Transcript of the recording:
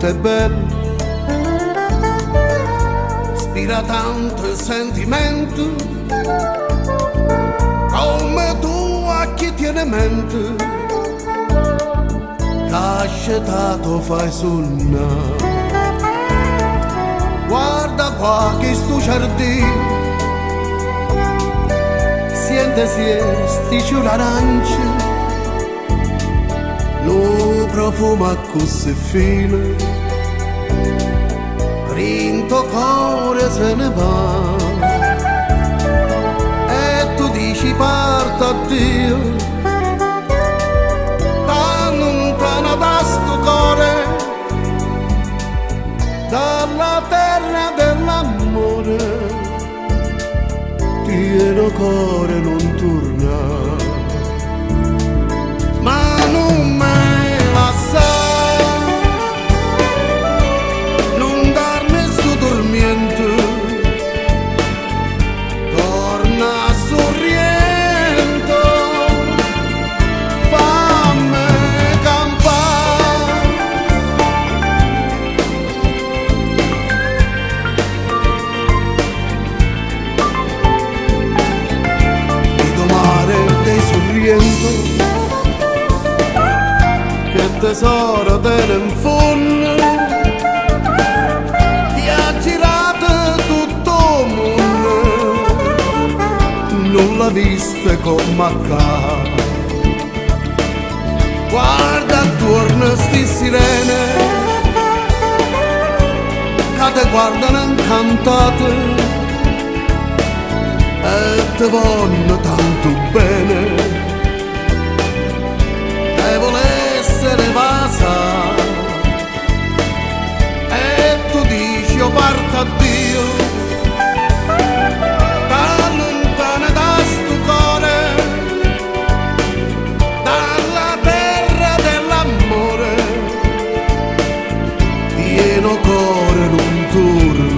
quanto è bello, ispira tanto il sentimento, come tu a chi tiene mente, cascetato fai sognare. Guarda qua che sto giardino, siente strisci l'arancia, lo profumo così fine, rinto cuore se ne va. E tu dici parta Dio, tan lontana da sto cuore, dalla terra dell'amore, tieno cuore non torna, ma non mai lasciare, non darmi sto dormiente, torna sorriendo, fammi campare. Vedo mare dei sorriendo, che tesoro tiene in fondo, ti ha girato tutto il mondo, non l'ha vista come accade. Guarda attorno sti sirene, che te guardano incantate e te vogliono tanto bene, e vuole essere vasa, e tu dici io parto a Dio, da lontana da sto cuore, dalla terra dell'amore, pieno cuore non torna.